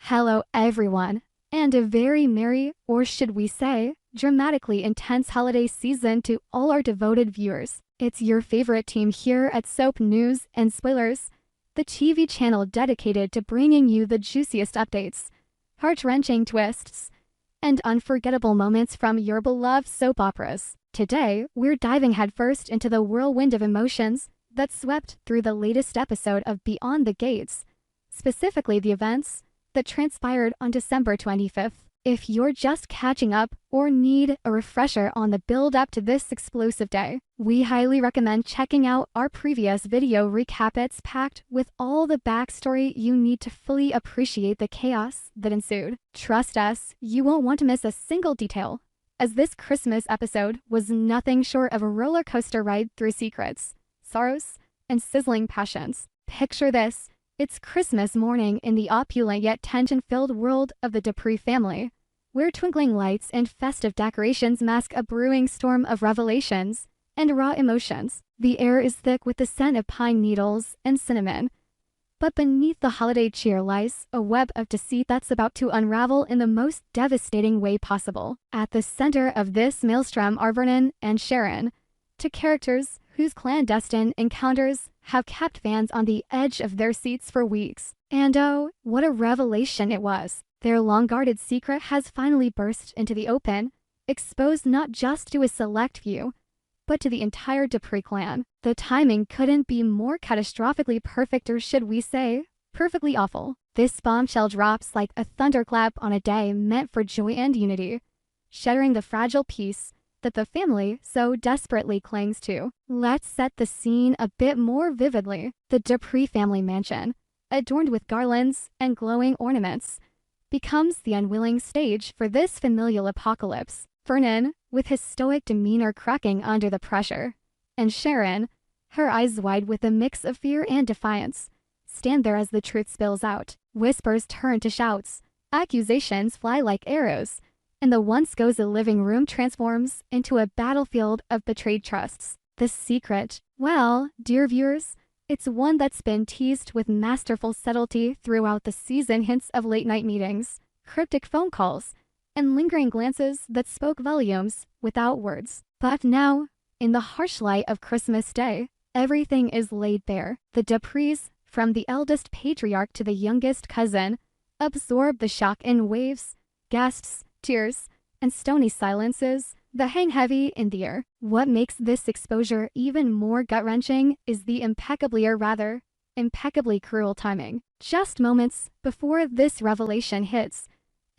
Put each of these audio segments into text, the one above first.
Hello everyone, and a very merry, or should we say, dramatically intense holiday season to all our devoted viewers. It's your favorite team here at Soap News and Spoilers, the TV channel dedicated to bringing you the juiciest updates, heart-wrenching twists, and unforgettable moments from your beloved soap operas. Today, we're diving headfirst into the whirlwind of emotions that swept through the latest episode of Beyond the Gates, specifically the events that transpired on December 25th. If you're just catching up or need a refresher on the build-up to this explosive day, we highly recommend checking out our previous video recap. It's packed with all the backstory you need to fully appreciate the chaos that ensued. Trust us, you won't want to miss a single detail, as this Christmas episode was nothing short of a roller coaster ride through secrets, sorrows, and sizzling passions. Picture this. It's Christmas morning in the opulent yet tension-filled world of the Dupree family, where twinkling lights and festive decorations mask a brewing storm of revelations and raw emotions. The air is thick with the scent of pine needles and cinnamon, but beneath the holiday cheer lies a web of deceit that's about to unravel in the most devastating way possible. At the center of this maelstrom are Vernon and Sharon, two characters whose clandestine encounters have kept fans on the edge of their seats for weeks. And oh, what a revelation it was. Their long-guarded secret has finally burst into the open, exposed not just to a select few, but to the entire Dupree clan. The timing couldn't be more catastrophically perfect, or should we say, perfectly awful. This bombshell drops like a thunderclap on a day meant for joy and unity, shattering the fragile peace that the family so desperately clings to. Let's set the scene a bit more vividly. The Dupree family mansion, adorned with garlands and glowing ornaments, becomes the unwilling stage for this familial apocalypse. Vernon, with his stoic demeanor cracking under the pressure, and Sharon, her eyes wide with a mix of fear and defiance, stand there as the truth spills out. Whispers turn to shouts, accusations fly like arrows, and the once cozy living room transforms into a battlefield of betrayed trusts. The secret, well, dear viewers, it's one that's been teased with masterful subtlety throughout the season. Hints of late-night meetings, cryptic phone calls, and lingering glances that spoke volumes without words. But now, in the harsh light of Christmas Day, everything is laid bare. The Duprees, from the eldest patriarch to the youngest cousin, absorb the shock in waves, gasps, tears, and stony silences that hang heavy in the air. What makes this exposure even more gut-wrenching is the impeccably cruel timing. Just moments before this revelation hits,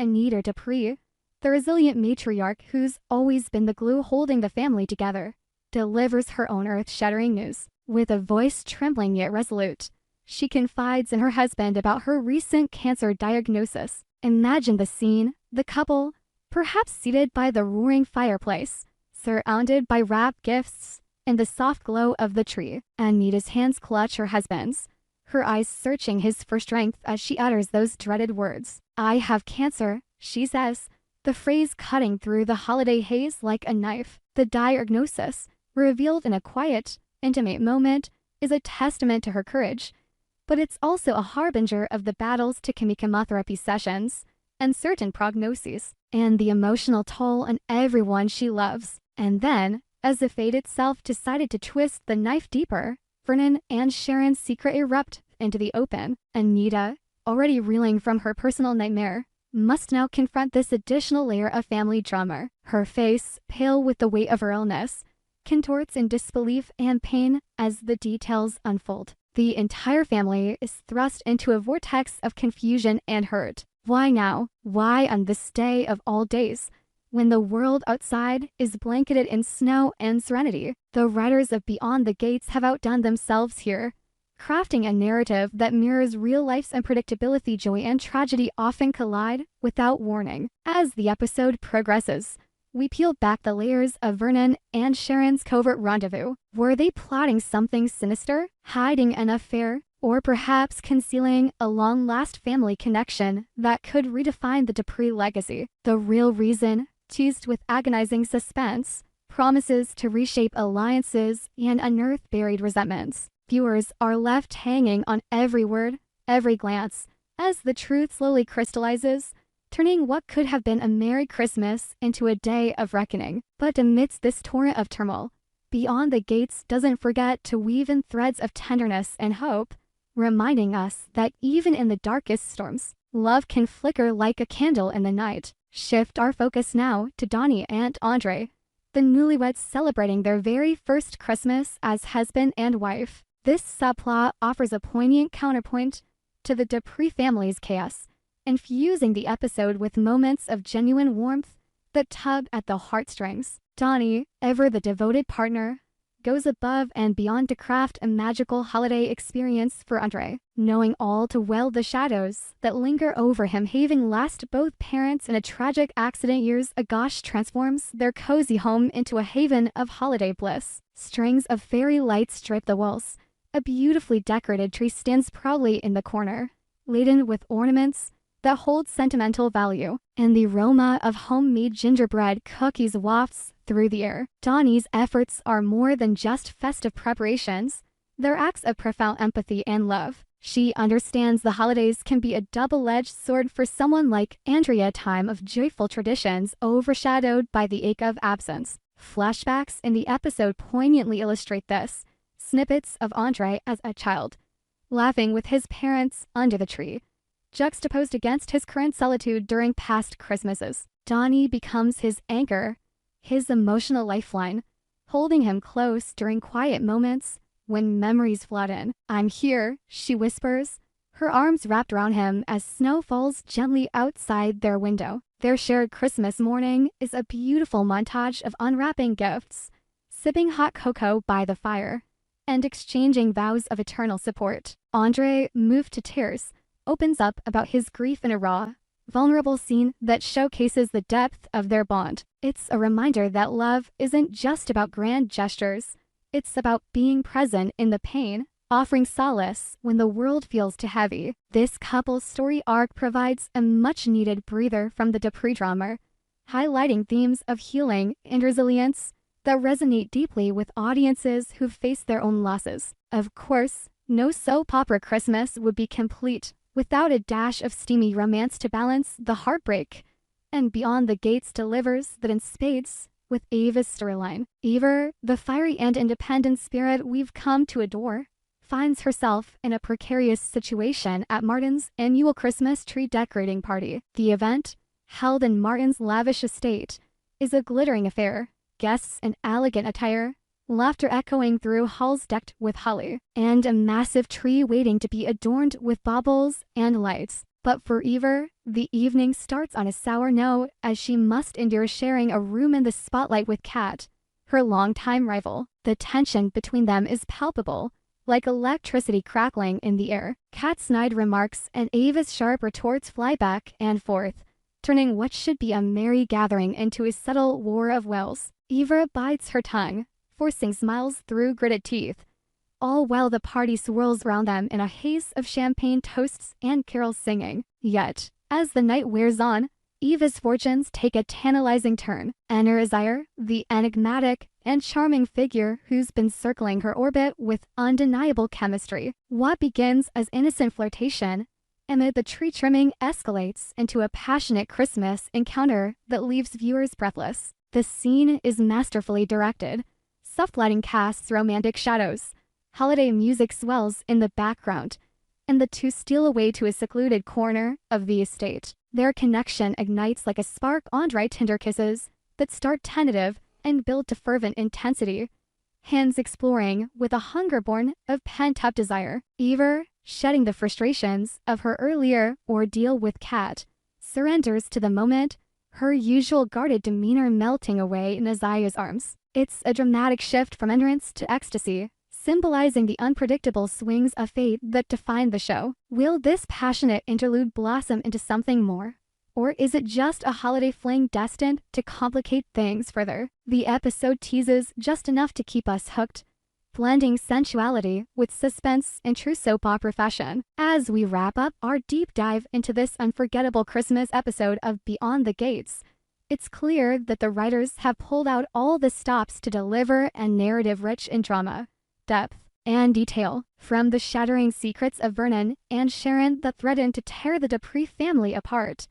Anita Dupree, the resilient matriarch who's always been the glue holding the family together, delivers her own earth-shattering news. With a voice trembling yet resolute, she confides in her husband about her recent cancer diagnosis. Imagine the scene, the couple, perhaps seated by the roaring fireplace, surrounded by wrapped gifts and the soft glow of the tree. Anita's hands clutch her husband's, her eyes searching his for strength as she utters those dreaded words. "I have cancer," she says, the phrase cutting through the holiday haze like a knife. The diagnosis, revealed in a quiet, intimate moment, is a testament to her courage, but it's also a harbinger of the battles to come chemotherapy sessions, uncertain prognoses, and the emotional toll on everyone she loves. And then, as the fate itself decided to twist the knife deeper, Vernon and Sharon's secret erupt into the open. Anita, already reeling from her personal nightmare, must now confront this additional layer of family drama. Her face, pale with the weight of her illness, contorts in disbelief and pain as the details unfold. The entire family is thrust into a vortex of confusion and hurt. Why now? Why on this day of all days, when the world outside is blanketed in snow and serenity? The writers of Beyond the Gates have outdone themselves here, crafting a narrative that mirrors real life's unpredictability. Joy and tragedy often collide without warning. As the episode progresses, we peel back the layers of Vernon and Sharon's covert rendezvous. Were they plotting something sinister, hiding an affair, or perhaps concealing a long-lasting family connection that could redefine the Dupree legacy? The real reason, teased with agonizing suspense, promises to reshape alliances and unearth buried resentments. Viewers are left hanging on every word, every glance, as the truth slowly crystallizes, turning what could have been a Merry Christmas into a day of reckoning. But amidst this torrent of turmoil, Beyond the Gates doesn't forget to weave in threads of tenderness and hope, reminding us that even in the darkest storms, love can flicker like a candle in the night. Shift our focus now to Donnie and Andre, the newlyweds celebrating their very first Christmas as husband and wife. This subplot offers a poignant counterpoint to the Dupree family's chaos, infusing the episode with moments of genuine warmth that tug at the heartstrings. Donnie, ever the devoted partner, goes above and beyond to craft a magical holiday experience for Andre, knowing all too well the shadows that linger over him, having lost both parents in a tragic accident years ago, transforms their cozy home into a haven of holiday bliss. Strings of fairy lights drape the walls. A beautifully decorated tree stands proudly in the corner, laden with ornaments that hold sentimental value, and the aroma of homemade gingerbread cookies wafts through the air. Donnie's efforts are more than just festive preparations. They're acts of profound empathy and love. She understands the holidays can be a double-edged sword for someone like Andrea, a time of joyful traditions overshadowed by the ache of absence. Flashbacks in the episode poignantly illustrate this. Snippets of Andre as a child, laughing with his parents under the tree, juxtaposed against his current solitude during past Christmases. Donnie becomes his anchor, his emotional lifeline, holding him close during quiet moments when memories flood in. "I'm here," she whispers, her arms wrapped around him as snow falls gently outside their window. Their shared Christmas morning is a beautiful montage of unwrapping gifts, sipping hot cocoa by the fire, and exchanging vows of eternal support. Andre, moved to tears, opens up about his grief in a raw, vulnerable scene that showcases the depth of their bond. It's a reminder that love isn't just about grand gestures. It's about being present in the pain, offering solace when the world feels too heavy. This couple's story arc provides a much-needed breather from the Dupree drama, highlighting themes of healing and resilience that resonate deeply with audiences who've faced their own losses. Of course, no soap opera Christmas would be complete without a dash of steamy romance to balance the heartbreak. And Beyond the Gates delivers that in spades with Ava's storyline. Ava, the fiery and independent spirit we've come to adore, finds herself in a precarious situation at Martin's annual Christmas tree decorating party. The event, held in Martin's lavish estate, is a glittering affair. Guests in elegant attire, laughter echoing through halls decked with holly, and a massive tree waiting to be adorned with baubles and lights. But for Eva, the evening starts on a sour note as she must endure sharing a room in the spotlight with Kat, her longtime rival. The tension between them is palpable, like electricity crackling in the air. Kat's snide remarks and Ava's sharp retorts fly back and forth, turning what should be a merry gathering into a subtle war of wills. Eva bites her tongue, forcing smiles through gritted teeth, all while the party swirls around them in a haze of champagne toasts and carols singing. Yet, as the night wears on, Eva's fortunes take a tantalizing turn. Anna, the enigmatic and charming figure who's been circling her orbit with undeniable chemistry. What begins as innocent flirtation amid the tree trimming escalates into a passionate Christmas encounter that leaves viewers breathless. The scene is masterfully directed. Soft lighting casts romantic shadows. Holiday music swells in the background, and the two steal away to a secluded corner of the estate. Their connection ignites like a spark. Andre tender kisses that start tentative and build to fervent intensity, hands exploring with a hunger born of pent-up desire. Eva, shedding the frustrations of her earlier ordeal with Kat, surrenders to the moment, her usual guarded demeanor melting away in Isaiah's arms. It's a dramatic shift from endurance to ecstasy, symbolizing the unpredictable swings of fate that define the show. Will this passionate interlude blossom into something more? Or is it just a holiday fling destined to complicate things further? The episode teases just enough to keep us hooked, blending sensuality with suspense in true soap opera fashion. As we wrap up our deep dive into this unforgettable Christmas episode of Beyond the Gates, it's clear that the writers have pulled out all the stops to deliver a narrative rich in drama, depth, and detail, from the shattering secrets of Vernon and Sharon that threatened to tear the Dupree family apart,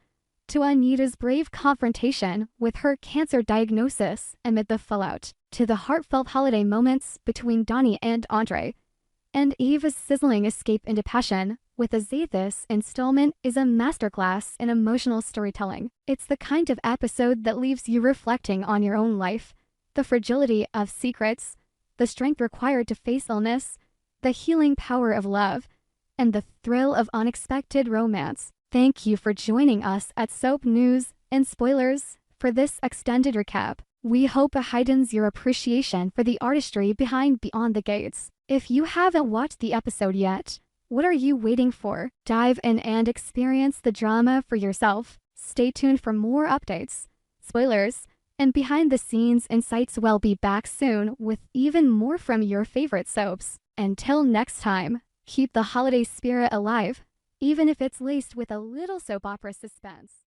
to Anita's brave confrontation with her cancer diagnosis amid the fallout, to the heartfelt holiday moments between Donnie and Andre, and Eva's sizzling escape into passion with a this installment is a masterclass in emotional storytelling. It's the kind of episode that leaves you reflecting on your own life, the fragility of secrets, the strength required to face illness, the healing power of love, and the thrill of unexpected romance. Thank you for joining us at Soap News and Spoilers for this extended recap. We hope it heightens your appreciation for the artistry behind Beyond the Gates. If you haven't watched the episode yet, what are you waiting for? Dive in and experience the drama for yourself. Stay tuned for more updates, spoilers, and behind-the-scenes insights. We'll be back soon with even more from your favorite soaps. Until next time, keep the holiday spirit alive, even if it's laced with a little soap opera suspense.